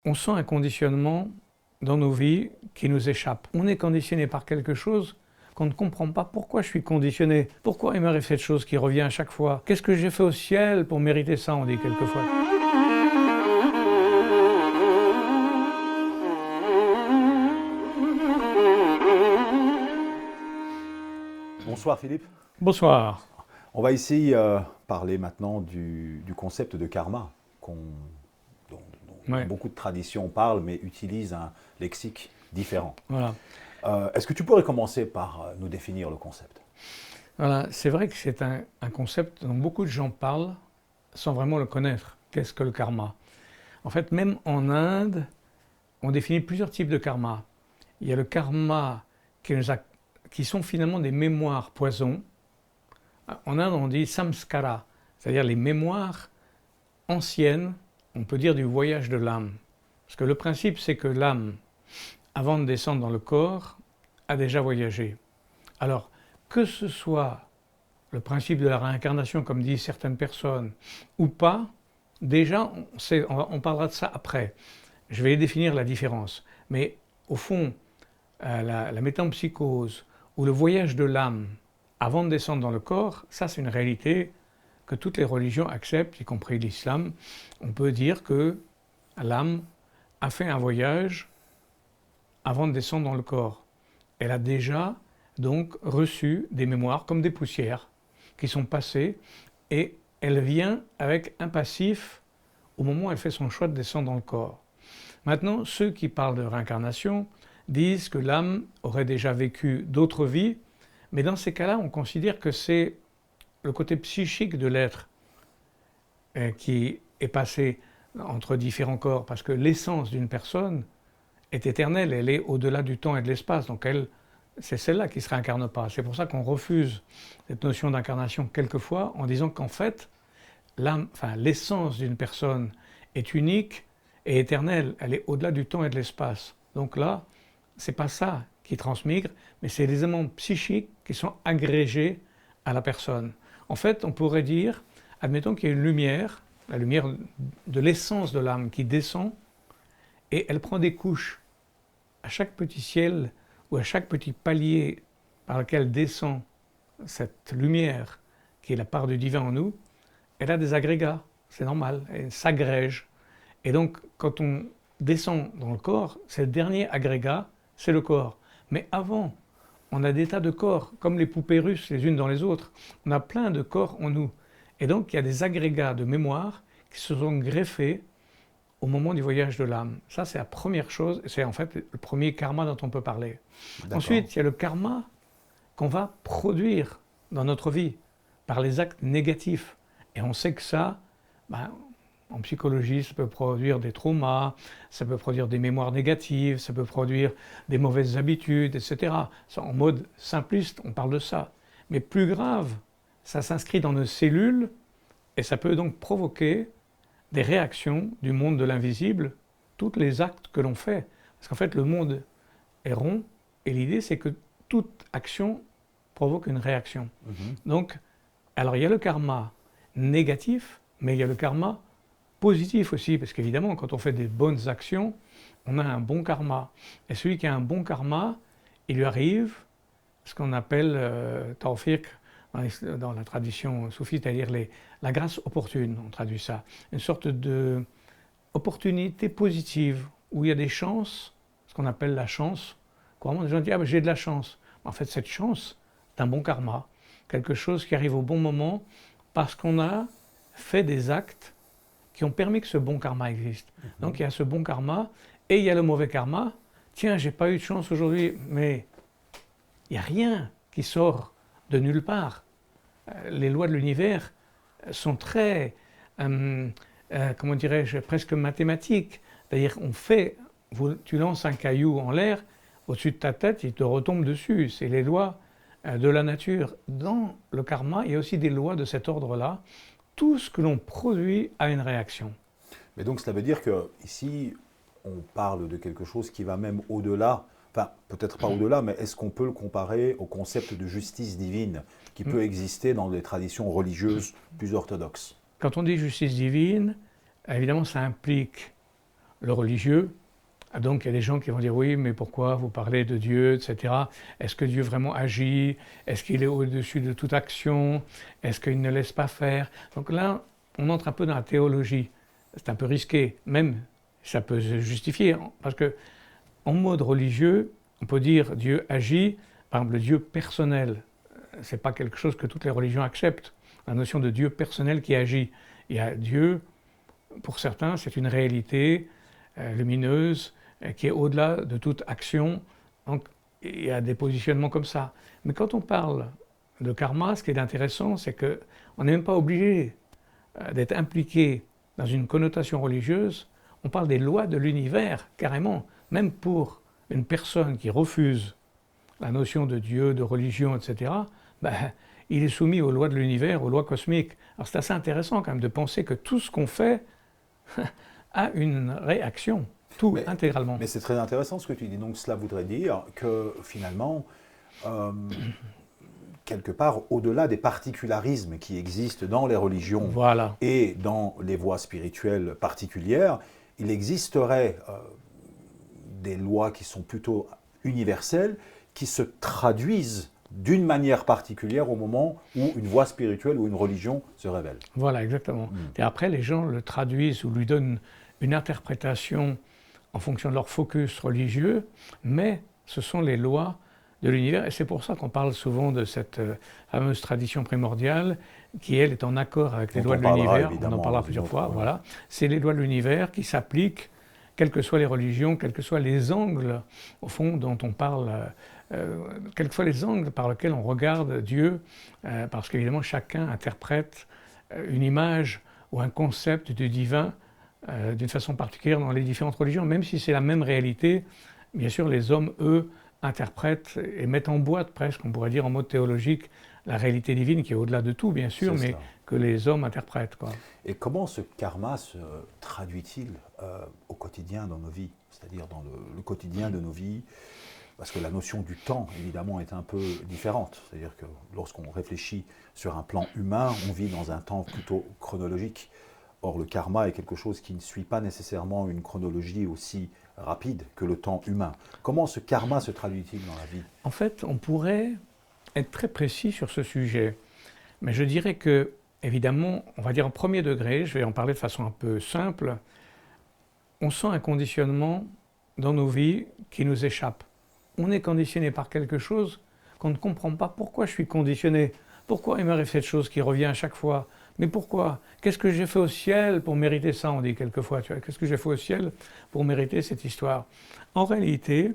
On sent un conditionnement dans nos vies qui nous échappe. On est conditionné par quelque chose qu'on ne comprend pas. Pourquoi je suis conditionné? Pourquoi il m'arrive cette chose qui revient à chaque fois? Qu'est-ce que j'ai fait au ciel pour mériter ça, on dit quelquefois. Bonsoir Philippe. Bonsoir. On va ici parler maintenant du concept de karma, dont Ouais. beaucoup de traditions parlent, mais utilisent un lexique différent. Voilà. Est-ce que tu pourrais commencer par nous définir le concept? Voilà. C'est vrai que c'est un concept dont beaucoup de gens parlent sans vraiment le connaître. Qu'est-ce que le karma? En fait, même en Inde, on définit plusieurs types de karma. Il y a le karma qui sont finalement des mémoires poison. En Inde, on dit samskara, c'est-à-dire les mémoires anciennes, on peut dire du voyage de l'âme. Parce que le principe, c'est que l'âme, avant de descendre dans le corps, a déjà voyagé. Alors, que ce soit le principe de la réincarnation, comme disent certaines personnes, ou pas, déjà, on parlera de ça après. Je vais définir la différence. Mais au fond, la métempsychose ou le voyage de l'âme avant de descendre dans le corps, ça c'est une réalité que toutes les religions acceptent, y compris l'islam. On peut dire que l'âme a fait un voyage avant de descendre dans le corps. Elle a déjà donc reçu des mémoires comme des poussières qui sont passées et elle vient avec un passif au moment où elle fait son choix de descendre dans le corps. Maintenant, ceux qui parlent de réincarnation disent que l'âme aurait déjà vécu d'autres vies, mais dans ces cas-là, on considère que c'est le côté psychique de l'être qui est passé entre différents corps, parce que l'essence d'une personne est éternelle, elle est au-delà du temps et de l'espace, donc c'est celle-là qui ne se réincarne pas. C'est pour ça qu'on refuse cette notion d'incarnation quelquefois en disant qu'en fait, l'essence d'une personne est unique et éternelle, elle est au-delà du temps et de l'espace. Donc là, c'est pas ça qui transmigre, mais c'est les éléments psychiques qui sont agrégés à la personne. En fait, on pourrait dire, admettons qu'il y a une lumière, la lumière de l'essence de l'âme qui descend, et elle prend des couches. À chaque petit ciel ou à chaque petit palier par lequel descend cette lumière, qui est la part du divin en nous, elle a des agrégats, c'est normal, elle s'agrège. Et donc, quand on descend dans le corps, c'est le dernier agrégat, c'est le corps. Mais avant, on a des tas de corps, comme les poupées russes les unes dans les autres. On a plein de corps en nous. Et donc, il y a des agrégats de mémoire qui se sont greffés au moment du voyage de l'âme. Ça, c'est la première chose, c'est en fait le premier karma dont on peut parler. Ensuite, il y a le karma qu'on va produire dans notre vie par les actes négatifs. Et on sait que ça, en psychologie, ça peut produire des traumas, ça peut produire des mémoires négatives, ça peut produire des mauvaises habitudes, etc. En mode simpliste, on parle de ça. Mais plus grave, ça s'inscrit dans nos cellules et ça peut donc provoquer des réactions du monde de l'invisible, tous les actes que l'on fait. Parce qu'en fait, le monde est rond et l'idée, c'est que toute action provoque une réaction. Donc, alors il y a le karma négatif, mais il y a le karma positif aussi, parce qu'évidemment, quand on fait des bonnes actions, on a un bon karma. Et celui qui a un bon karma, il lui arrive ce qu'on appelle tawfiq dans la tradition soufite, c'est-à-dire la grâce opportune, on traduit ça. Une sorte d'opportunité positive, où il y a des chances, ce qu'on appelle la chance. Couramment, les gens disent « Ah, ben, j'ai de la chance ». En fait, cette chance, c'est un bon karma, quelque chose qui arrive au bon moment, parce qu'on a fait des actes qui ont permis que ce bon karma existe. Donc il y a ce bon karma et il y a le mauvais karma. Tiens, j'ai pas eu de chance aujourd'hui, mais il n'y a rien qui sort de nulle part. Les lois de l'univers sont très, comment dirais-je, presque mathématiques. C'est-à-dire, tu lances un caillou en l'air, au-dessus de ta tête, il te retombe dessus. C'est les lois de la nature. Dans le karma, il y a aussi des lois de cet ordre-là. Tout ce que l'on produit a une réaction. Mais donc cela veut dire qu'ici, on parle de quelque chose qui va même au-delà, enfin peut-être pas au-delà, mais est-ce qu'on peut le comparer au concept de justice divine qui peut exister dans les traditions religieuses plus orthodoxes? Quand on dit justice divine, évidemment ça implique le religieux. Donc il y a des gens qui vont dire oui, mais pourquoi vous parlez de Dieu, etc. Est-ce que Dieu vraiment agit? Est-ce qu'il est au-dessus de toute action? Est-ce qu'il ne laisse pas faire? Donc là, on entre un peu dans la théologie. C'est un peu risqué, même ça peut se justifier, parce que en mode religieux, on peut dire Dieu agit, par exemple le Dieu personnel. C'est pas quelque chose que toutes les religions acceptent. La notion de Dieu personnel qui agit. Il y a Dieu, pour certains, c'est une réalité lumineuse, qui est au-delà de toute action. Donc, il y a des positionnements comme ça. Mais quand on parle de karma, ce qui est intéressant, c'est qu'on n'est même pas obligé d'être impliqué dans une connotation religieuse. On parle des lois de l'univers, carrément. Même pour une personne qui refuse la notion de Dieu, de religion, etc., il est soumis aux lois de l'univers, aux lois cosmiques. Alors c'est assez intéressant quand même de penser que tout ce qu'on fait a une réaction. Tout, intégralement. Mais c'est très intéressant ce que tu dis. Donc cela voudrait dire que finalement, quelque part, au-delà des particularismes qui existent dans les religions et dans les voies spirituelles particulières, il existerait des lois qui sont plutôt universelles, qui se traduisent d'une manière particulière au moment où une voie spirituelle ou une religion se révèle. Voilà, exactement. Et après, les gens le traduisent ou lui donnent une interprétation en fonction de leur focus religieux, mais ce sont les lois de l'univers, et c'est pour ça qu'on parle souvent de cette fameuse tradition primordiale qui, elle, est en accord avec les lois de l'univers. On en parlera plusieurs fois, voilà. C'est les lois de l'univers qui s'appliquent, quelles que soient les religions, quels que soient les angles, au fond, dont on parle, quels que soient les angles par lesquels on regarde Dieu, parce qu'évidemment, chacun interprète une image ou un concept du divin d'une façon particulière dans les différentes religions, même si c'est la même réalité. Bien sûr, les hommes, eux, interprètent et mettent en boîte presque, on pourrait dire en mode théologique, la réalité divine qui est au-delà de tout, bien sûr, mais que les hommes interprètent, quoi. Et comment ce karma se traduit-il au quotidien dans nos vies, c'est-à-dire dans le quotidien de nos vies? Parce que la notion du temps, évidemment, est un peu différente. C'est-à-dire que lorsqu'on réfléchit sur un plan humain, on vit dans un temps plutôt chronologique. Or, le karma est quelque chose qui ne suit pas nécessairement une chronologie aussi rapide que le temps humain. Comment ce karma se traduit-il dans la vie? En fait, on pourrait être très précis sur ce sujet. Mais je dirais que, évidemment, on va dire en premier degré, je vais en parler de façon un peu simple, on sent un conditionnement dans nos vies qui nous échappe. On est conditionné par quelque chose qu'on ne comprend pas. Pourquoi je suis conditionné? Pourquoi il m'arrive cette chose qui revient à chaque fois? Mais pourquoi? Qu'est-ce que j'ai fait au ciel pour mériter ça? On dit quelquefois, tu vois, qu'est-ce que j'ai fait au ciel pour mériter cette histoire? En réalité,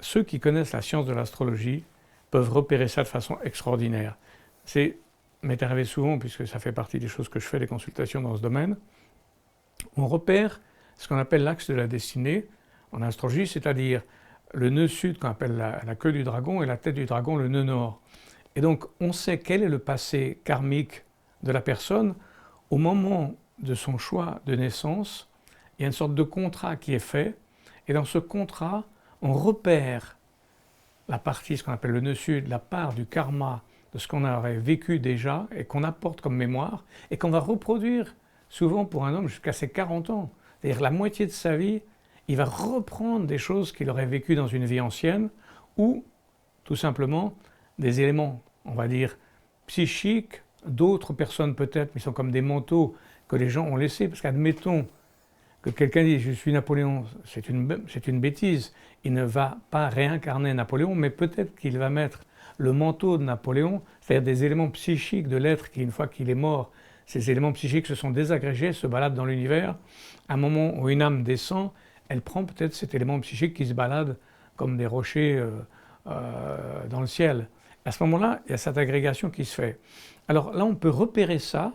ceux qui connaissent la science de l'astrologie peuvent repérer ça de façon extraordinaire. C'est m'est arrivé souvent, puisque ça fait partie des choses que je fais, des consultations dans ce domaine. On repère ce qu'on appelle l'axe de la destinée en astrologie, c'est-à-dire le nœud sud qu'on appelle la queue du dragon et la tête du dragon, le nœud nord. Et donc, on sait quel est le passé karmique de la personne au moment de son choix de naissance. Il y a une sorte de contrat qui est fait, et dans ce contrat, on repère la partie, ce qu'on appelle le nœud sud, la part du karma de ce qu'on aurait vécu déjà et qu'on apporte comme mémoire, et qu'on va reproduire souvent pour un homme jusqu'à ses 40 ans. C'est-à-dire la moitié de sa vie, il va reprendre des choses qu'il aurait vécues dans une vie ancienne, ou tout simplement des éléments, on va dire, psychiques, d'autres personnes peut-être, mais sont comme des manteaux que les gens ont laissés. Parce qu'admettons que quelqu'un dise « je suis Napoléon », c'est une bêtise. Il ne va pas réincarner Napoléon, mais peut-être qu'il va mettre le manteau de Napoléon, c'est-à-dire des éléments psychiques de l'être qui, une fois qu'il est mort, ces éléments psychiques se sont désagrégés, se baladent dans l'univers. À un moment où une âme descend, elle prend peut-être cet élément psychique qui se balade comme des rochers dans le ciel. À ce moment-là, il y a cette agrégation qui se fait. Alors là, on peut repérer ça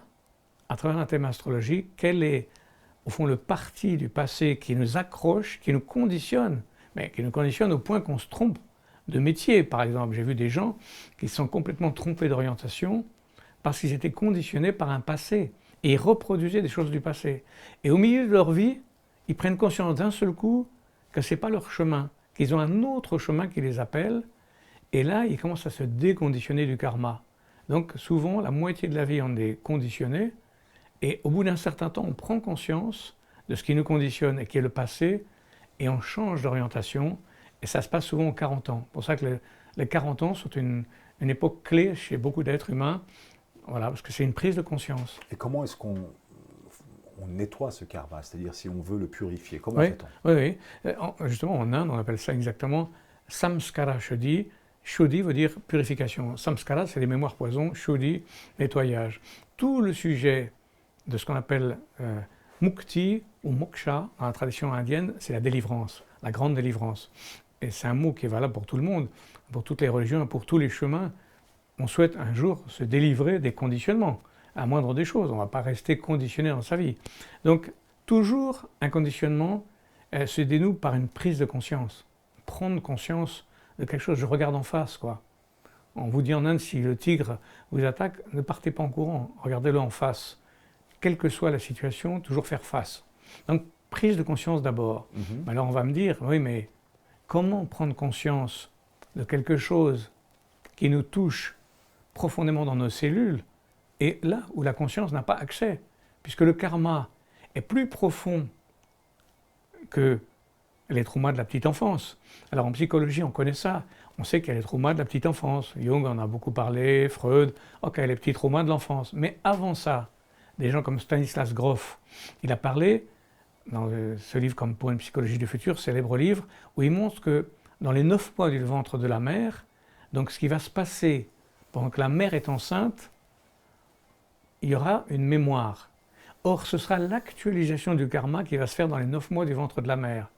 à travers un thème astrologique. Quel est, au fond, le parti du passé qui nous accroche, qui nous conditionne, mais qui nous conditionne au point qu'on se trompe de métier, par exemple. J'ai vu des gens qui se sont complètement trompés d'orientation parce qu'ils étaient conditionnés par un passé et ils reproduisaient des choses du passé. Et au milieu de leur vie, ils prennent conscience d'un seul coup que ce n'est pas leur chemin, qu'ils ont un autre chemin qui les appelle, et là, ils commencent à se déconditionner du karma. Donc souvent, la moitié de la vie, on est conditionné, et au bout d'un certain temps, on prend conscience de ce qui nous conditionne et qui est le passé, et on change d'orientation, et ça se passe souvent aux 40 ans. C'est pour ça que les 40 ans sont une époque clé chez beaucoup d'êtres humains, voilà, parce que c'est une prise de conscience. Et comment est-ce qu'on nettoie ce karma? C'est-à-dire si on veut le purifier, comment Oui, fait-on? oui, oui. Justement, en Inde, on appelle ça exactement samskara shuddhi. Shuddhi veut dire purification. Samskara, c'est les mémoires poisons. Shuddhi, nettoyage. Tout le sujet de ce qu'on appelle mukti ou moksha dans la tradition indienne, c'est la délivrance, la grande délivrance. Et c'est un mot qui est valable pour tout le monde, pour toutes les religions, pour tous les chemins. On souhaite un jour se délivrer des conditionnements, à moindre des choses. On ne va pas rester conditionné dans sa vie. Donc, toujours un conditionnement se dénoue par une prise de conscience. Prendre conscience de quelque chose, je regarde en face, quoi. On vous dit en Inde, si le tigre vous attaque, ne partez pas en courant, regardez-le en face. Quelle que soit la situation, toujours faire face. Donc, prise de conscience d'abord. Alors on va me dire, oui, mais comment prendre conscience de quelque chose qui nous touche profondément dans nos cellules, et là où la conscience n'a pas accès, puisque le karma est plus profond que les traumas de la petite enfance. Alors en psychologie, on connaît ça. On sait qu'il y a les traumas de la petite enfance. Jung en a beaucoup parlé, Freud, ok, les petits traumas de l'enfance. Mais avant ça, des gens comme Stanislas Grof, il a parlé, dans ce livre comme Pour une psychologie du futur, célèbre livre, où il montre que dans les 9 mois du ventre de la mère, donc ce qui va se passer pendant que la mère est enceinte, il y aura une mémoire. Or, ce sera l'actualisation du karma qui va se faire dans les 9 mois du ventre de la mère.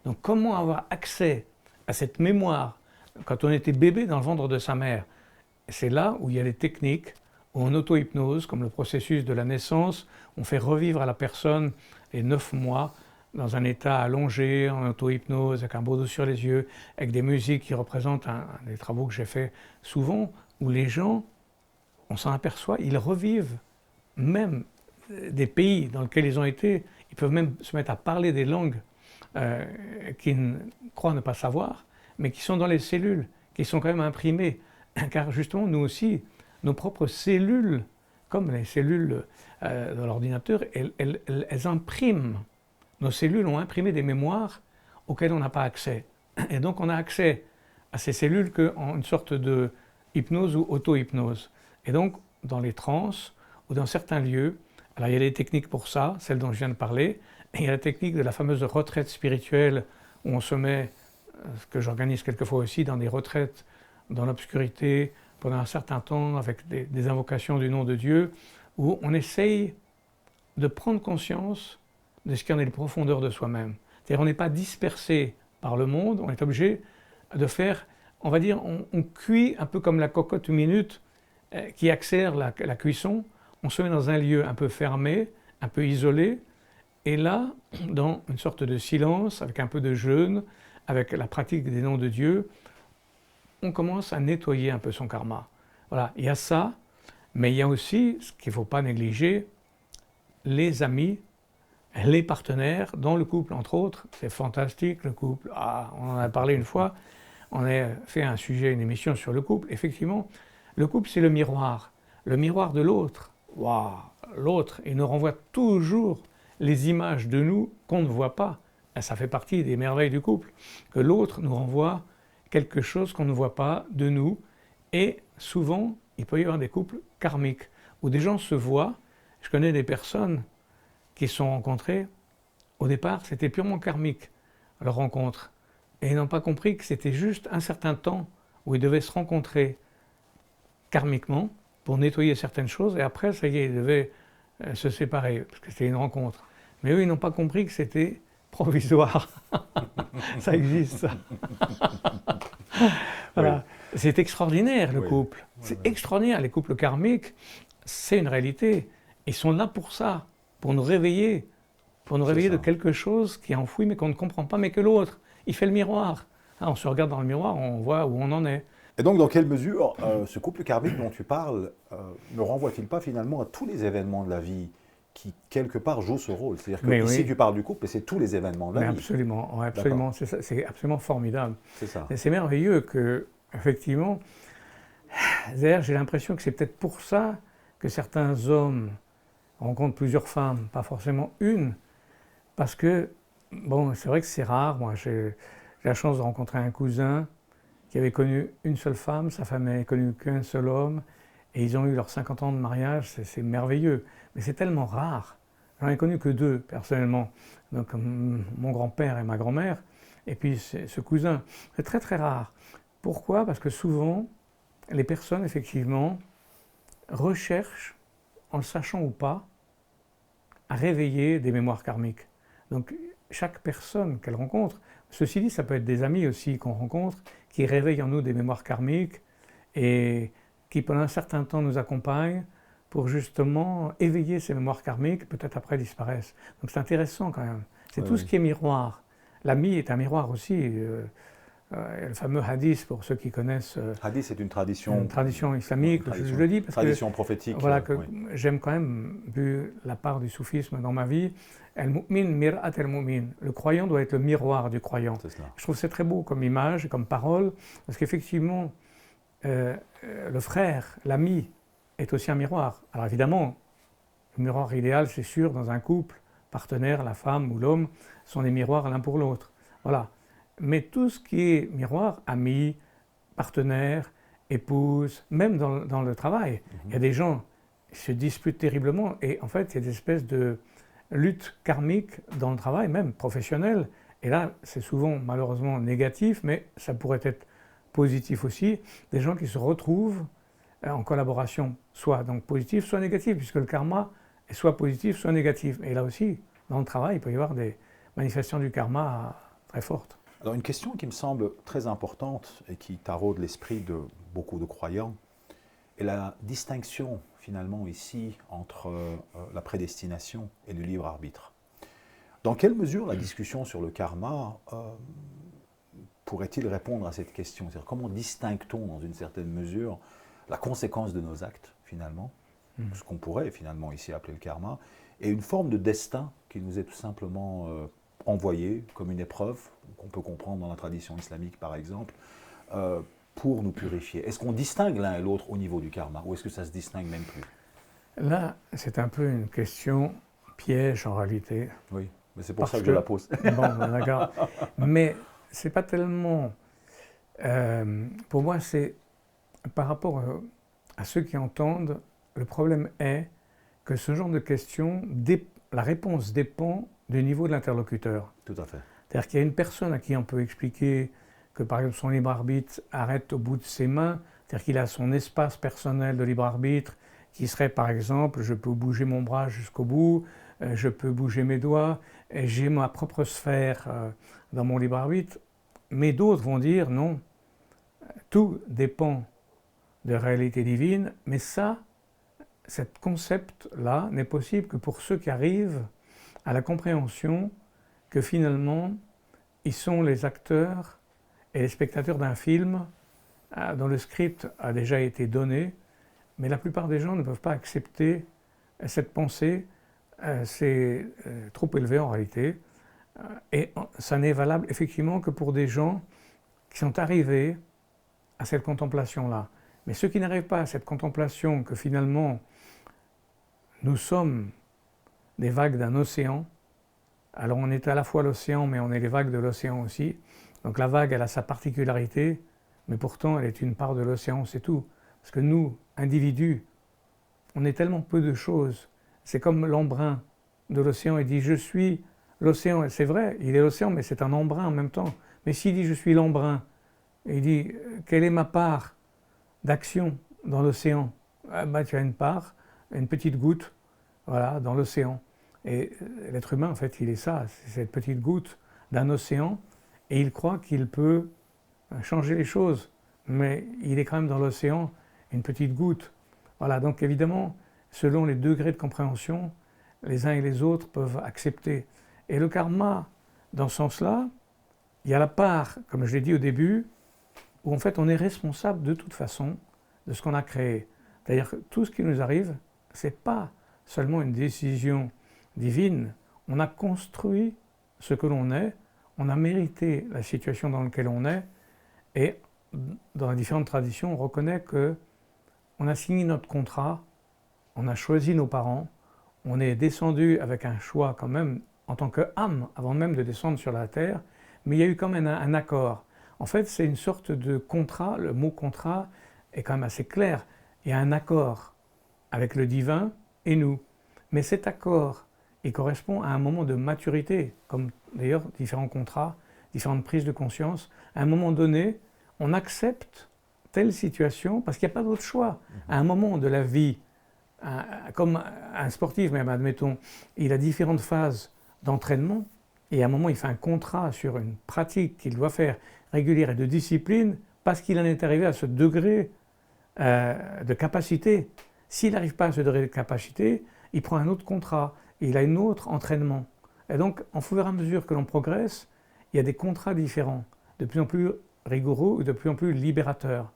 Donc comment avoir accès à cette mémoire quand on était bébé dans le ventre de sa mère? C'est là où il y a des techniques, où en auto-hypnose, comme le processus de la naissance, on fait revivre à la personne les 9 mois dans un état allongé, en auto-hypnose, avec un beau dos sur les yeux, avec des musiques qui représentent des travaux que j'ai fait souvent, où les gens, on s'en aperçoit, ils revivent même des pays dans lesquels ils ont été, ils peuvent même se mettre à parler des langues qu'ils croient ne pas savoir, mais qui sont dans les cellules, qui sont quand même imprimées. Car justement, nous aussi, nos propres cellules, comme les cellules de l'ordinateur, elles impriment. Nos cellules ont imprimé des mémoires auxquelles on n'a pas accès. Et donc on a accès à ces cellules qu'en une sorte de hypnose ou auto-hypnose. Et donc, dans les trans ou dans certains lieux, alors il y a des techniques pour ça, celles dont je viens de parler, et il y a la technique de la fameuse retraite spirituelle où on se met, ce que j'organise quelquefois aussi, dans des retraites dans l'obscurité pendant un certain temps avec des invocations du nom de Dieu, où on essaye de prendre conscience de ce qui en est les profondeurs de soi-même. C'est-à-dire on n'est pas dispersé par le monde, on est obligé de faire, on va dire, on cuit un peu comme la cocotte minute qui accélère la cuisson. On se met dans un lieu un peu fermé, un peu isolé, et là, dans une sorte de silence, avec un peu de jeûne, avec la pratique des noms de Dieu, on commence à nettoyer un peu son karma. Voilà, il y a ça, mais il y a aussi, ce qu'il ne faut pas négliger, les amis, les partenaires, dans le couple entre autres. C'est fantastique le couple, on en a parlé une fois, on a fait un sujet, une émission sur le couple. Effectivement, le couple c'est le miroir de l'autre. Waouh, l'autre, il nous renvoie toujours les images de nous qu'on ne voit pas. Et ça fait partie des merveilles du couple, que l'autre nous renvoie quelque chose qu'on ne voit pas de nous. Et souvent, il peut y avoir des couples karmiques, où des gens se voient. Je connais des personnes qui se sont rencontrées, au départ, c'était purement karmique, leur rencontre. Et ils n'ont pas compris que c'était juste un certain temps où ils devaient se rencontrer karmiquement pour nettoyer certaines choses, et après, ça y est, ils devaient se séparer, parce que c'était une rencontre. Mais eux, ils n'ont pas compris que c'était provisoire. Ça existe, ça. Voilà. Oui. C'est extraordinaire, le couple. C'est extraordinaire. Les couples karmiques, c'est une réalité. Ils sont là pour ça, pour nous réveiller de quelque chose qui est enfoui, mais qu'on ne comprend pas, mais que l'autre, il fait le miroir. On se regarde dans le miroir, on voit où on en est. Et donc, dans quelle mesure ce couple karmique dont tu parles ne renvoie-t-il pas finalement à tous les événements de la vie qui, quelque part, jouent ce rôle? C'est-à-dire que ici, tu parles du couple, et c'est tous les événements de la vie. Absolument, ouais, absolument. C'est absolument formidable. C'est ça. Et c'est merveilleux que, effectivement, d'ailleurs, j'ai l'impression que c'est peut-être pour ça que certains hommes rencontrent plusieurs femmes, pas forcément une, Parce que, bon, c'est vrai que c'est rare. Moi, j'ai la chance de rencontrer un cousin qui avait connu une seule femme, sa femme n'avait connu qu'un seul homme, et ils ont eu leurs 50 ans de mariage, c'est merveilleux. Mais c'est tellement rare. J'en ai connu que deux, personnellement. Donc, mon grand-père et ma grand-mère, et puis ce cousin. C'est très très rare. Pourquoi? Parce que souvent, les personnes, effectivement, recherchent, en le sachant ou pas, à réveiller des mémoires karmiques. Donc, chaque personne qu'elle rencontre, ceci dit, ça peut être des amis aussi qu'on rencontre, qui réveillent en nous des mémoires karmiques et qui pendant un certain temps nous accompagnent pour justement éveiller ces mémoires karmiques, peut-être après disparaissent. Donc c'est intéressant quand même. C'est Oui, tout ce oui. qui est miroir. L'ami est un miroir aussi. Le fameux hadith, pour ceux qui connaissent Hadith, c'est une tradition islamique, je le dis parce que tradition prophétique. voilà, que Oui, j'aime quand même, vu la part du soufisme dans ma vie, El-Mu'min mir'at el-Mu'min. Le croyant doit être le miroir du croyant. c'est cela. Je trouve que c'est très beau comme image et comme parole, parce qu'effectivement, le frère, l'ami, est aussi un miroir. Alors évidemment, le miroir idéal, c'est sûr, dans un couple, partenaire, la femme ou l'homme, sont des miroirs l'un pour l'autre. Voilà. Mais tout ce qui est miroir, ami, partenaire, épouse, même dans le travail, il y a des gens qui se disputent terriblement et en fait, il y a des espèces de lutte karmique dans le travail, même professionnel. Et là, c'est souvent malheureusement négatif, mais ça pourrait être positif aussi. Des gens qui se retrouvent en collaboration, soit donc positif, soit négatif, puisque le karma est soit positif, soit négatif. Et là aussi, dans le travail, il peut y avoir des manifestations du karma très fortes. Alors une question qui me semble très importante et qui taraude l'esprit de beaucoup de croyants est la distinction finalement ici entre la prédestination et le libre arbitre. Dans quelle mesure la discussion sur le karma pourrait-il répondre à cette question? C'est-à-dire comment distingue-t-on dans une certaine mesure la conséquence de nos actes finalement, ce qu'on pourrait finalement ici appeler le karma, et une forme de destin qui nous est tout simplement envoyé comme une épreuve, qu'on peut comprendre dans la tradition islamique par exemple, pour nous purifier. Est-ce qu'on distingue l'un et l'autre au niveau du karma, ou est-ce que ça se distingue même plus? Là, c'est un peu une question piège en réalité. Oui, mais c'est pour ça que je la pose. Bon, d'accord. Mais c'est pas tellement. Pour moi, c'est par rapport à ceux qui entendent, le problème est que ce genre de questions, la réponse dépend du niveau de l'interlocuteur. Tout à fait. C'est-à-dire qu'il y a une personne à qui on peut expliquer que par exemple son libre arbitre arrête au bout de ses mains, c'est-à-dire qu'il a son espace personnel de libre arbitre qui serait par exemple, je peux bouger mon bras jusqu'au bout, je peux bouger mes doigts, j'ai ma propre sphère dans mon libre arbitre, mais d'autres vont dire non, tout dépend de réalité divine, mais ça, cet concept-là n'est possible que pour ceux qui arrivent à la compréhension que finalement, ils sont les acteurs et les spectateurs d'un film dont le script a déjà été donné, mais la plupart des gens ne peuvent pas accepter cette pensée, c'est trop élevé en réalité, et ça n'est valable effectivement que pour des gens qui sont arrivés à cette contemplation-là. Mais ceux qui n'arrivent pas à cette contemplation que finalement nous sommes des vagues d'un océan, alors on est à la fois l'océan, mais on est les vagues de l'océan aussi. Donc la vague, elle a sa particularité, mais pourtant elle est une part de l'océan, c'est tout. Parce que nous, individus, on est tellement peu de choses. C'est comme l'embrun de l'océan, il dit « je suis l'océan ». C'est vrai, il est l'océan, mais c'est un embrun en même temps. Mais s'il dit « je suis l'embrun », il dit « quelle est ma part d'action dans l'océan » Ah bah, tu as une part, une petite goutte, voilà, dans l'océan. Et l'être humain, en fait, il est ça, c'est cette petite goutte d'un océan, et il croit qu'il peut changer les choses, mais il est quand même dans l'océan une petite goutte. Voilà, donc évidemment, selon les degrés de compréhension, les uns et les autres peuvent accepter. Et le karma, dans ce sens-là, il y a la part, comme je l'ai dit au début, où en fait on est responsable de toute façon de ce qu'on a créé. C'est-à-dire que tout ce qui nous arrive, ce n'est pas seulement une décision divine, on a construit ce que l'on est, on a mérité la situation dans laquelle on est, et dans les différentes traditions, on reconnaît que on a signé notre contrat, on a choisi nos parents, on est descendu avec un choix quand même en tant qu'âme, avant même de descendre sur la terre, mais il y a eu quand même un accord. En fait, c'est une sorte de contrat, le mot contrat est quand même assez clair. Il y a un accord avec le divin et nous. Mais cet accord, il correspond à un moment de maturité, comme d'ailleurs différents contrats, différentes prises de conscience. À un moment donné, on accepte telle situation parce qu'il n'y a pas d'autre choix. À un moment de la vie, comme un sportif même, admettons, il a différentes phases d'entraînement et à un moment il fait un contrat sur une pratique qu'il doit faire régulière et de discipline parce qu'il en est arrivé à ce degré de capacité. S'il n'arrive pas à ce degré de capacité, il prend un autre contrat, il a un autre entraînement. Et donc, en fur et à mesure que l'on progresse, il y a des contrats différents, de plus en plus rigoureux ou de plus en plus libérateurs.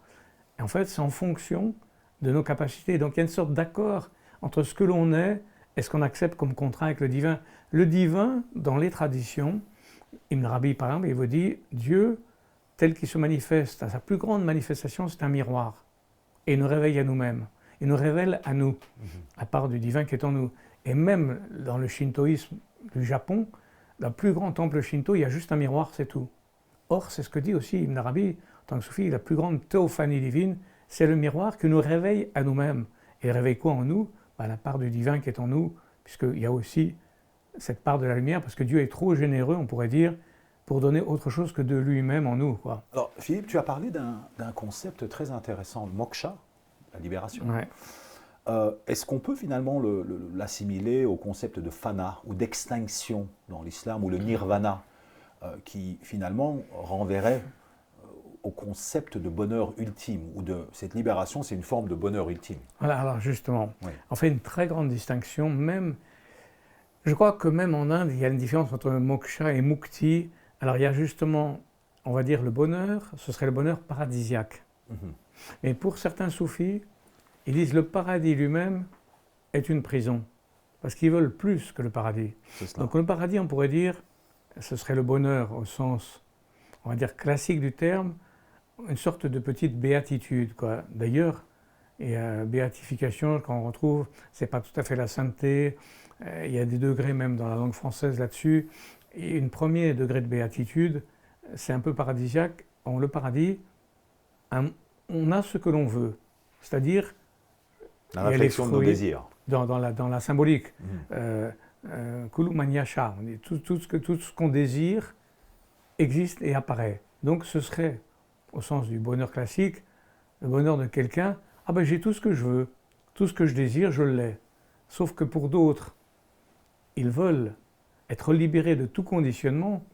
Et en fait, c'est en fonction de nos capacités. Donc, il y a une sorte d'accord entre ce que l'on est et ce qu'on accepte comme contrat avec le divin. Le divin, dans les traditions, Ibn Arabi par exemple, il vous dit, Dieu, tel qu'il se manifeste, à sa plus grande manifestation, c'est un miroir. Et il nous réveille à nous-mêmes. Il nous révèle à nous, à part du divin qui est en nous. Et même dans le shintoïsme du Japon, dans le plus grand temple shinto, il y a juste un miroir, c'est tout. Or, c'est ce que dit aussi Ibn Arabi, en tant que soufi, la plus grande théophanie divine, c'est le miroir qui nous réveille à nous-mêmes. Et réveille quoi en nous? La part du divin qui est en nous, puisqu'il y a aussi cette part de la lumière, parce que Dieu est trop généreux, on pourrait dire, pour donner autre chose que de lui-même en nous, quoi. Alors, Philippe, tu as parlé d'un concept très intéressant, le moksha, la libération. Ouais. Est-ce qu'on peut finalement l'assimiler au concept de fana ou d'extinction dans l'islam, ou le nirvana, qui finalement renverrait au concept de bonheur ultime, ou de cette libération, c'est une forme de bonheur ultime? Voilà, alors justement, Oui. on fait une très grande distinction, même, je crois que même en Inde, il y a une différence entre moksha et mukti. Alors il y a justement, on va dire le bonheur, ce serait le bonheur paradisiaque. Mais pour certains soufis, ils disent le paradis lui-même est une prison, parce qu'ils veulent plus que le paradis. Donc le paradis, on pourrait dire, ce serait le bonheur au sens, on va dire, classique du terme, une sorte de petite béatitude, quoi. D'ailleurs, et béatification, quand on retrouve, c'est pas tout à fait la sainteté, il y a des degrés même dans la langue française là-dessus. Et une premier degré de béatitude, c'est un peu paradisiaque. Le paradis, on a ce que l'on veut, c'est-à-dire la réflexion de nos désirs. Dans la symbolique, Kulu Manyasha, tout ce qu'on désire existe et apparaît. Donc ce serait, au sens du bonheur classique, le bonheur de quelqu'un, ah ben j'ai tout ce que je veux, tout ce que je désire, je l'ai. Sauf que pour d'autres, ils veulent être libérés de tout conditionnement,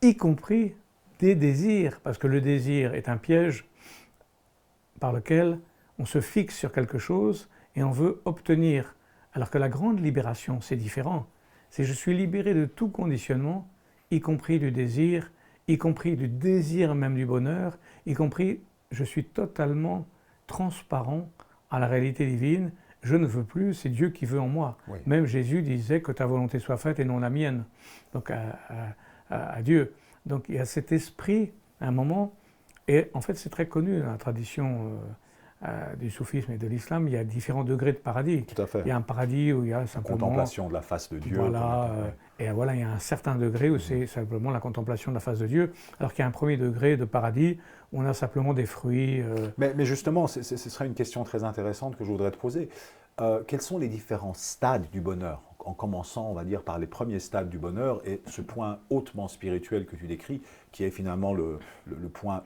y compris des désirs, parce que le désir est un piège par lequel on se fixe sur quelque chose et on veut obtenir. Alors que la grande libération, c'est différent. C'est je suis libéré de tout conditionnement, y compris du désir, y compris du désir même du bonheur, y compris je suis totalement transparent à la réalité divine. Je ne veux plus, c'est Dieu qui veut en moi. Oui. Même Jésus disait que ta volonté soit faite et non la mienne. Donc à Dieu. Donc il y a cet esprit à un moment, et en fait c'est très connu dans la tradition du soufisme et de l'islam, il y a différents degrés de paradis. Tout à fait. Il y a un paradis où il y a simplement... contemplation de la face de Dieu. Voilà, et voilà, il y a un certain degré où c'est simplement la contemplation de la face de Dieu, alors qu'il y a un premier degré de paradis où on a simplement des fruits. Mais justement, ce serait une question très intéressante que je voudrais te poser. Quels sont les différents stades du bonheur? En commençant, on va dire, par les premiers stades du bonheur et ce point hautement spirituel que tu décris, qui est finalement le point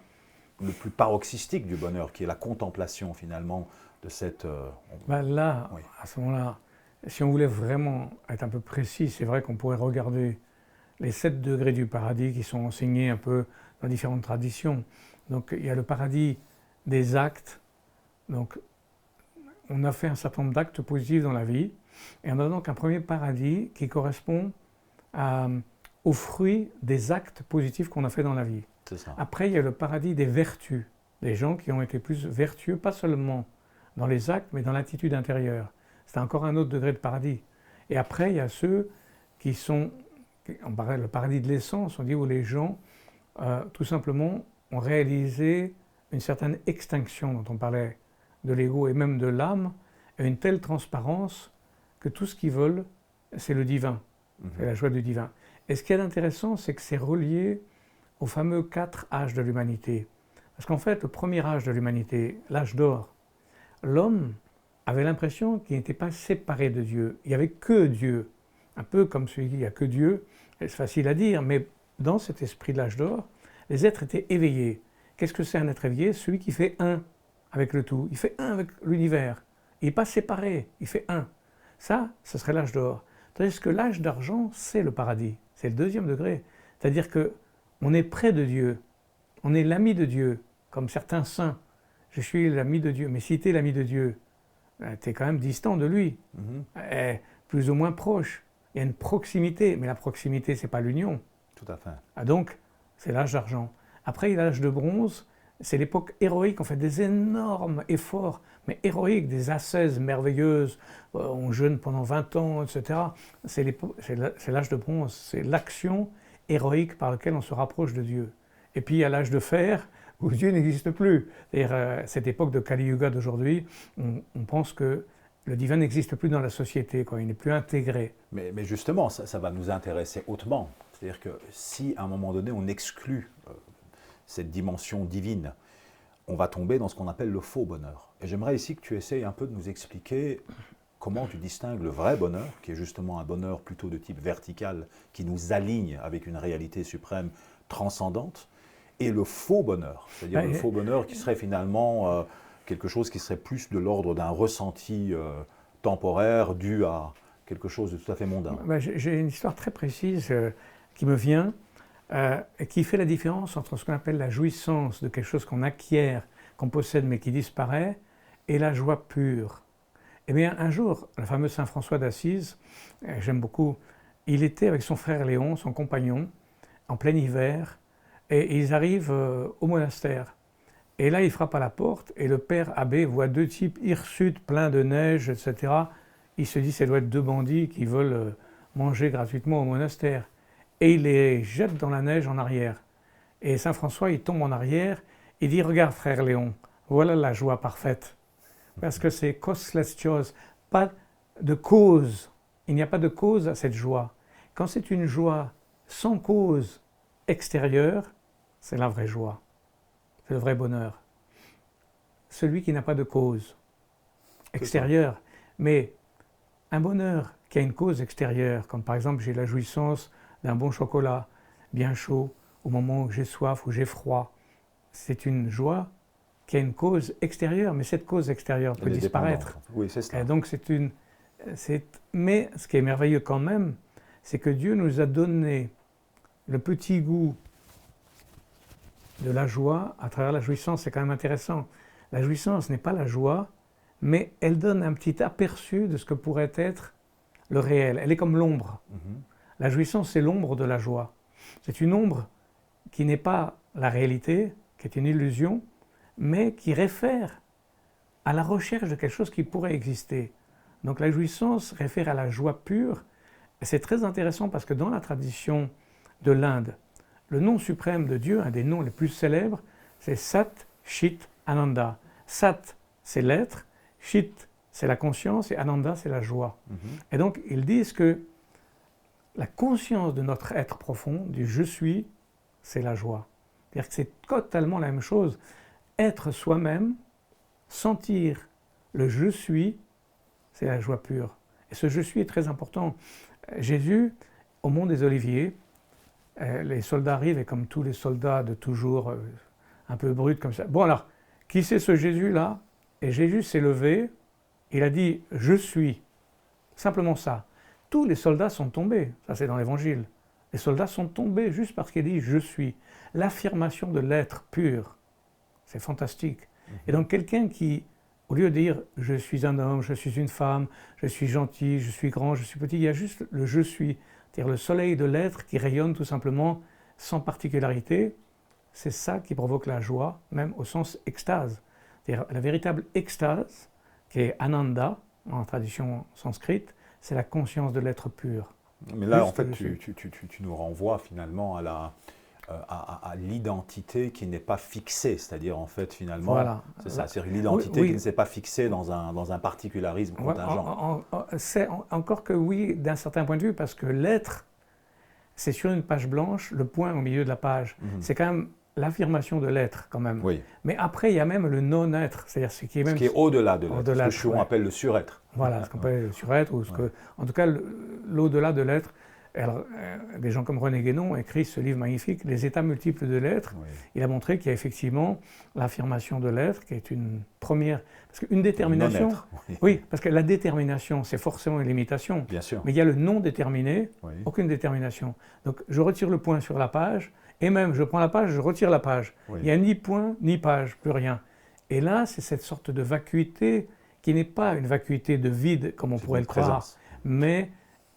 le plus paroxystique du bonheur, qui est la contemplation finalement de cette... Là, oui. À ce moment-là, si on voulait vraiment être un peu précis, c'est vrai qu'on pourrait regarder les 7 degrés du paradis qui sont enseignés un peu dans différentes traditions. Donc il y a le paradis des actes. Donc on a fait un certain nombre d'actes positifs dans la vie, et on a donc un premier paradis qui correspond aux fruits des actes positifs qu'on a fait dans la vie. Après, il y a le paradis des vertus, des gens qui ont été plus vertueux, pas seulement dans les actes, mais dans l'attitude intérieure. C'est encore un autre degré de paradis. Et après, il y a ceux qui sont, on parlait le paradis de l'essence, on dit où les gens, tout simplement, ont réalisé une certaine extinction dont on parlait de l'ego et même de l'âme, et une telle transparence que tout ce qu'ils veulent, c'est le divin. C'est la joie du divin. Et ce qui est intéressant, c'est que c'est relié aux fameux 4 âges de l'humanité. Parce qu'en fait, le premier âge de l'humanité, l'âge d'or, l'homme avait l'impression qu'il n'était pas séparé de Dieu. Il n'y avait que Dieu. Un peu comme celui qui il n'y a que Dieu. C'est facile à dire, mais dans cet esprit de l'âge d'or, les êtres étaient éveillés. Qu'est-ce que c'est un être éveillé? Celui qui fait un avec le tout. Il fait un avec l'univers. Il n'est pas séparé, il fait un. Ça, ce serait l'âge d'or. Tandis que l'âge d'argent, c'est le paradis. C'est le 2e degré. C'est-à-dire qu'on est près de Dieu. On est l'ami de Dieu, comme certains saints. Je suis l'ami de Dieu. Mais si tu es l'ami de Dieu, tu es quand même distant de lui. Plus ou moins proche. Il y a une proximité. Mais la proximité, ce n'est pas l'union. Tout à fait. Donc, c'est l'âge d'argent. Après, il y a l'âge de bronze. C'est l'époque héroïque. On fait des énormes efforts, mais héroïques, des ascèses merveilleuses. On jeûne pendant 20 ans, etc. C'est l'âge de bronze. C'est l'action héroïque par laquelle on se rapproche de Dieu. Et puis, il y a l'âge de fer, où Dieu n'existe plus. C'est-à-dire, cette époque de Kali Yuga d'aujourd'hui, on pense que le divin n'existe plus dans la société, quoi. Il n'est plus intégré. Mais justement, ça va nous intéresser hautement. C'est-à-dire que si, à un moment donné, on exclut cette dimension divine, on va tomber dans ce qu'on appelle le faux bonheur. Et j'aimerais ici que tu essayes un peu de nous expliquer comment tu distingues le vrai bonheur, qui est justement un bonheur plutôt de type vertical, qui nous aligne avec une réalité suprême transcendante, et le faux bonheur, c'est-à-dire le faux bonheur qui serait finalement quelque chose qui serait plus de l'ordre d'un ressenti temporaire dû à quelque chose de tout à fait mondain. J'ai une histoire très précise qui me vient, et qui fait la différence entre ce qu'on appelle la jouissance de quelque chose qu'on acquiert, qu'on possède mais qui disparaît, et la joie pure. Eh bien, un jour, le fameux Saint François d'Assise, j'aime beaucoup, il était avec son frère Léon, son compagnon, en plein hiver, et ils arrivent au monastère. Et là, il frappe à la porte, et le père abbé voit 2 types hirsutes, pleins de neige, etc. Il se dit, ça doit être 2 bandits qui veulent manger gratuitement au monastère. Et il les jette dans la neige en arrière. Et Saint François, il tombe en arrière, il dit, regarde frère Léon, voilà la joie parfaite. Parce que c'est causeless chose, pas de cause. Il n'y a pas de cause à cette joie. Quand c'est une joie sans cause extérieure, c'est la vraie joie. C'est le vrai bonheur. Celui qui n'a pas de cause extérieure. Mais un bonheur qui a une cause extérieure, comme par exemple j'ai la jouissance d'un bon chocolat bien chaud au moment où j'ai soif ou j'ai froid, c'est une joie qui a une cause extérieure, mais cette cause extérieure peut disparaître. Oui, c'est cela. Et donc mais ce qui est merveilleux quand même, c'est que Dieu nous a donné le petit goût de la joie à travers la jouissance. C'est quand même intéressant. La jouissance n'est pas la joie, mais elle donne un petit aperçu de ce que pourrait être le réel. Elle est comme l'ombre. La jouissance, c'est l'ombre de la joie. C'est une ombre qui n'est pas la réalité, qui est une illusion, mais qui réfère à la recherche de quelque chose qui pourrait exister. Donc la jouissance réfère à la joie pure. Et c'est très intéressant parce que dans la tradition de l'Inde, le nom suprême de Dieu, un des noms les plus célèbres, c'est Sat Chit Ananda. Sat, c'est l'être, Chit, c'est la conscience, et Ananda, c'est la joie. Et donc ils disent que la conscience de notre être profond, du je suis, c'est la joie. C'est-à-dire que c'est totalement la même chose. Être soi-même, sentir le je suis, c'est la joie pure. Et ce je suis est très important. Jésus, au mont des Oliviers, les soldats arrivent, et comme tous les soldats de toujours, un peu bruts comme ça. Bon alors, qui c'est ce Jésus-là? Et Jésus s'est levé, il a dit « je suis ». Simplement ça. Tous les soldats sont tombés, ça c'est dans l'Évangile. Les soldats sont tombés juste parce qu'il dit « je suis ». L'affirmation de l'être pur, c'est fantastique. Et donc quelqu'un qui, au lieu de dire « je suis un homme, je suis une femme, je suis gentil, je suis grand, je suis petit », il y a juste le « je suis ». C'est-à-dire le soleil de l'être qui rayonne tout simplement sans particularité. C'est ça qui provoque la joie, même au sens extase. C'est-à-dire la véritable extase, qui est Ananda, en tradition sanskrite, c'est la conscience de l'être pur. Mais là, en fait, tu nous renvoies finalement à à l'identité qui n'est pas fixée, c'est-à-dire en fait finalement, Voilà. c'est ça, c'est l'identité Oui, qui ne s'est pas fixée dans un particularisme contingent. Encore que oui, d'un certain point de vue, parce que l'être, c'est sur une page blanche, le point au milieu de la page. C'est quand même l'affirmation de l'être, quand même. Oui. Mais après, il y a même le non-être, c'est-à-dire ce qui est même... Ce qui est au-delà de l'être, ce que Chouon ouais. appelle le surêtre. Voilà, ce qu'on appelle le surêtre, ou ce que, en tout cas, l'au-delà de l'être. Alors, des gens comme René Guénon ont écrit ce livre magnifique, Les états multiples de l'être. Oui. Il a montré qu'il y a effectivement l'affirmation de l'être, qui est une première... Parce qu'une détermination... Oui, parce que la détermination, c'est forcément une limitation. Bien sûr. Mais il y a le non déterminé, Oui. aucune détermination. Donc, je retire le point sur la page, et même, je prends la page, je retire la page. Oui. Il n'y a ni point, ni page, plus rien. Et là, c'est cette sorte de vacuité qui n'est pas une vacuité de vide, comme on pourrait le croire, mais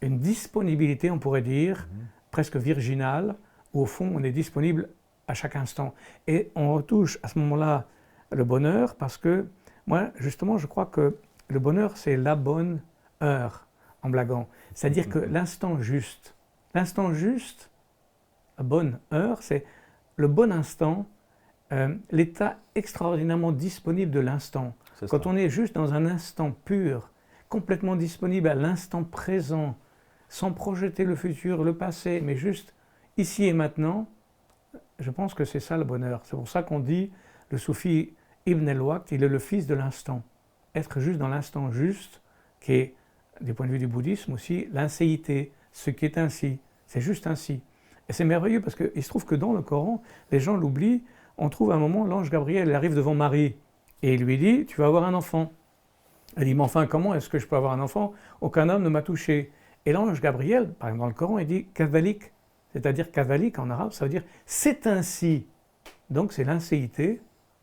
une disponibilité, on pourrait dire, presque virginale, où au fond, on est disponible à chaque instant. Et on retouche à ce moment-là le bonheur, parce que moi, justement, je crois que le bonheur, c'est la bonne heure, en blaguant. C'est-à-dire que l'instant juste, la bonne heure, c'est le bon instant, l'état extraordinairement disponible de l'instant. Quand on est juste dans un instant pur, complètement disponible à l'instant présent, sans projeter le futur, le passé, mais juste ici et maintenant, je pense que c'est ça le bonheur. C'est pour ça qu'on dit, le soufi Ibn el-Waqt, il est le fils de l'instant. Être juste dans l'instant juste, qui est, du point de vue du bouddhisme aussi, l'inséité, ce qui est ainsi. C'est juste ainsi. Et c'est merveilleux parce qu'il se trouve que dans le Coran, les gens l'oublient, on trouve un moment, l'ange Gabriel arrive devant Marie et il lui dit, tu vas avoir un enfant. Elle dit, mais enfin, comment est-ce que je peux avoir un enfant? Aucun homme ne m'a touché. Et l'ange Gabriel, par exemple dans le Coran, il dit, kadhalik, c'est-à-dire kadhalik en arabe, ça veut dire c'est ainsi. Donc c'est l'inséité,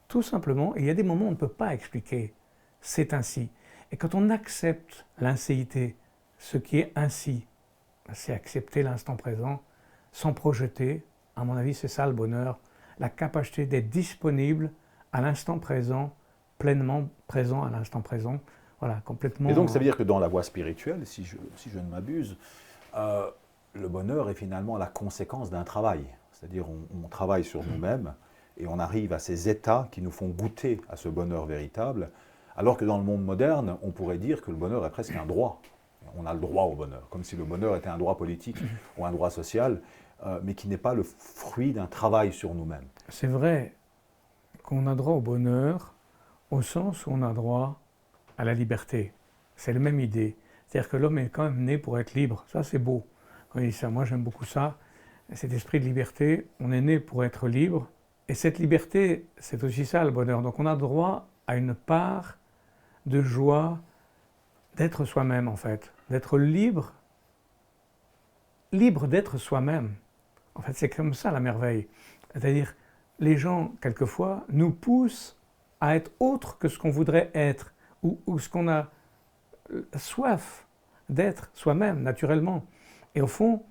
tout simplement, et il y a des moments où on ne peut pas expliquer, c'est ainsi. Et quand on accepte l'inséité, ce qui est ainsi, c'est accepter l'instant présent, sans projeter, à mon avis c'est ça le bonheur, la capacité d'être disponible à l'instant présent, pleinement présent à l'instant présent, voilà, complètement... Et donc ça veut dire que dans la voie spirituelle, si je ne m'abuse, le bonheur est finalement la conséquence d'un travail. C'est-à-dire on travaille sur nous-mêmes et on arrive à ces états qui nous font goûter à ce bonheur véritable, alors que dans le monde moderne, on pourrait dire que le bonheur est presque un droit. On a le droit au bonheur, comme si le bonheur était un droit politique ou un droit social, mais qui n'est pas le fruit d'un travail sur nous-mêmes. C'est vrai qu'on a droit au bonheur au sens où on a droit à la liberté. C'est la même idée. C'est-à-dire que l'homme est quand même né pour être libre. Ça, c'est beau. Quand il dit ça, moi j'aime beaucoup ça. Cet esprit de liberté, on est né pour être libre. Et cette liberté, c'est aussi ça le bonheur. Donc on a droit à une part de joie d'être soi-même en fait. D'être libre, libre d'être soi-même. En fait, c'est comme ça la merveille. C'est-à-dire, les gens, quelquefois, nous poussent à être autre que ce qu'on voudrait être, ou ce qu'on a soif d'être soi-même, naturellement. Et au fond,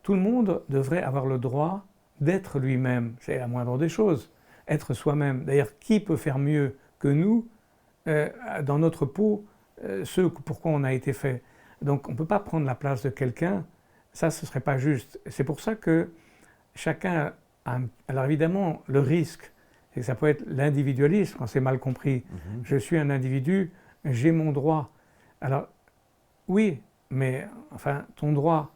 tout le monde devrait avoir le droit d'être lui-même. C'est la moindre des choses, être soi-même. D'ailleurs, qui peut faire mieux que nous, dans notre peau, ce pourquoi on a été fait? Donc, on ne peut pas prendre la place de quelqu'un, ça, ce ne serait pas juste. C'est pour ça que chacun a... Alors évidemment, le risque, c'est que ça peut être l'individualisme, quand c'est mal compris. Je suis un individu, j'ai mon droit. Alors, oui, mais enfin, ton droit,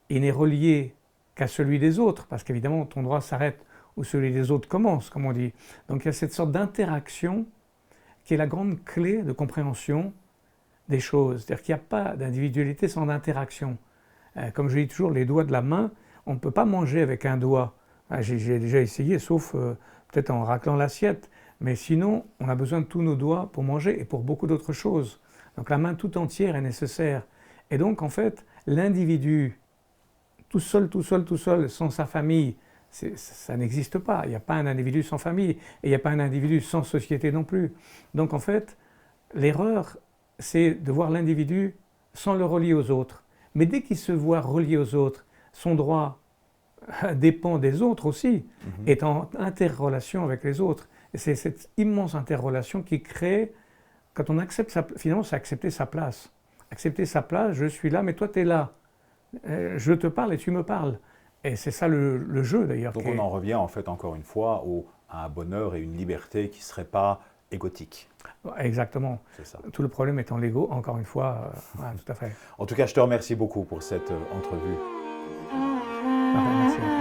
il n'est relié qu'à celui des autres, parce qu'évidemment, ton droit s'arrête où celui des autres commence, comme on dit. Donc il y a cette sorte d'interaction qui est la grande clé de compréhension des choses. C'est-à-dire qu'il n'y a pas d'individualité sans interaction. Comme je dis toujours, les doigts de la main, on ne peut pas manger avec un doigt. J'ai déjà essayé, sauf peut-être en raclant l'assiette. Mais sinon, on a besoin de tous nos doigts pour manger et pour beaucoup d'autres choses. Donc la main tout entière est nécessaire. Et donc, en fait, l'individu, tout seul, sans sa famille, ça n'existe pas. Il n'y a pas un individu sans famille et il n'y a pas un individu sans société non plus. Donc, en fait, l'erreur, c'est de voir l'individu sans le relier aux autres. Mais dès qu'il se voit relié aux autres, son droit dépend des autres aussi, est en interrelation avec les autres. Et c'est cette immense interrelation qui crée, quand on accepte finalement, c'est accepter sa place. Accepter sa place, je suis là, mais toi tu es là. Je te parle et tu me parles. Et c'est ça le jeu d'ailleurs. Donc on en revient en fait encore une fois à un bonheur et une liberté qui ne seraient pas égotiques. Exactement. C'est ça. Tout le problème étant l'ego, encore une fois, tout à fait. En tout cas, je te remercie beaucoup pour cette entrevue. Parfait, merci.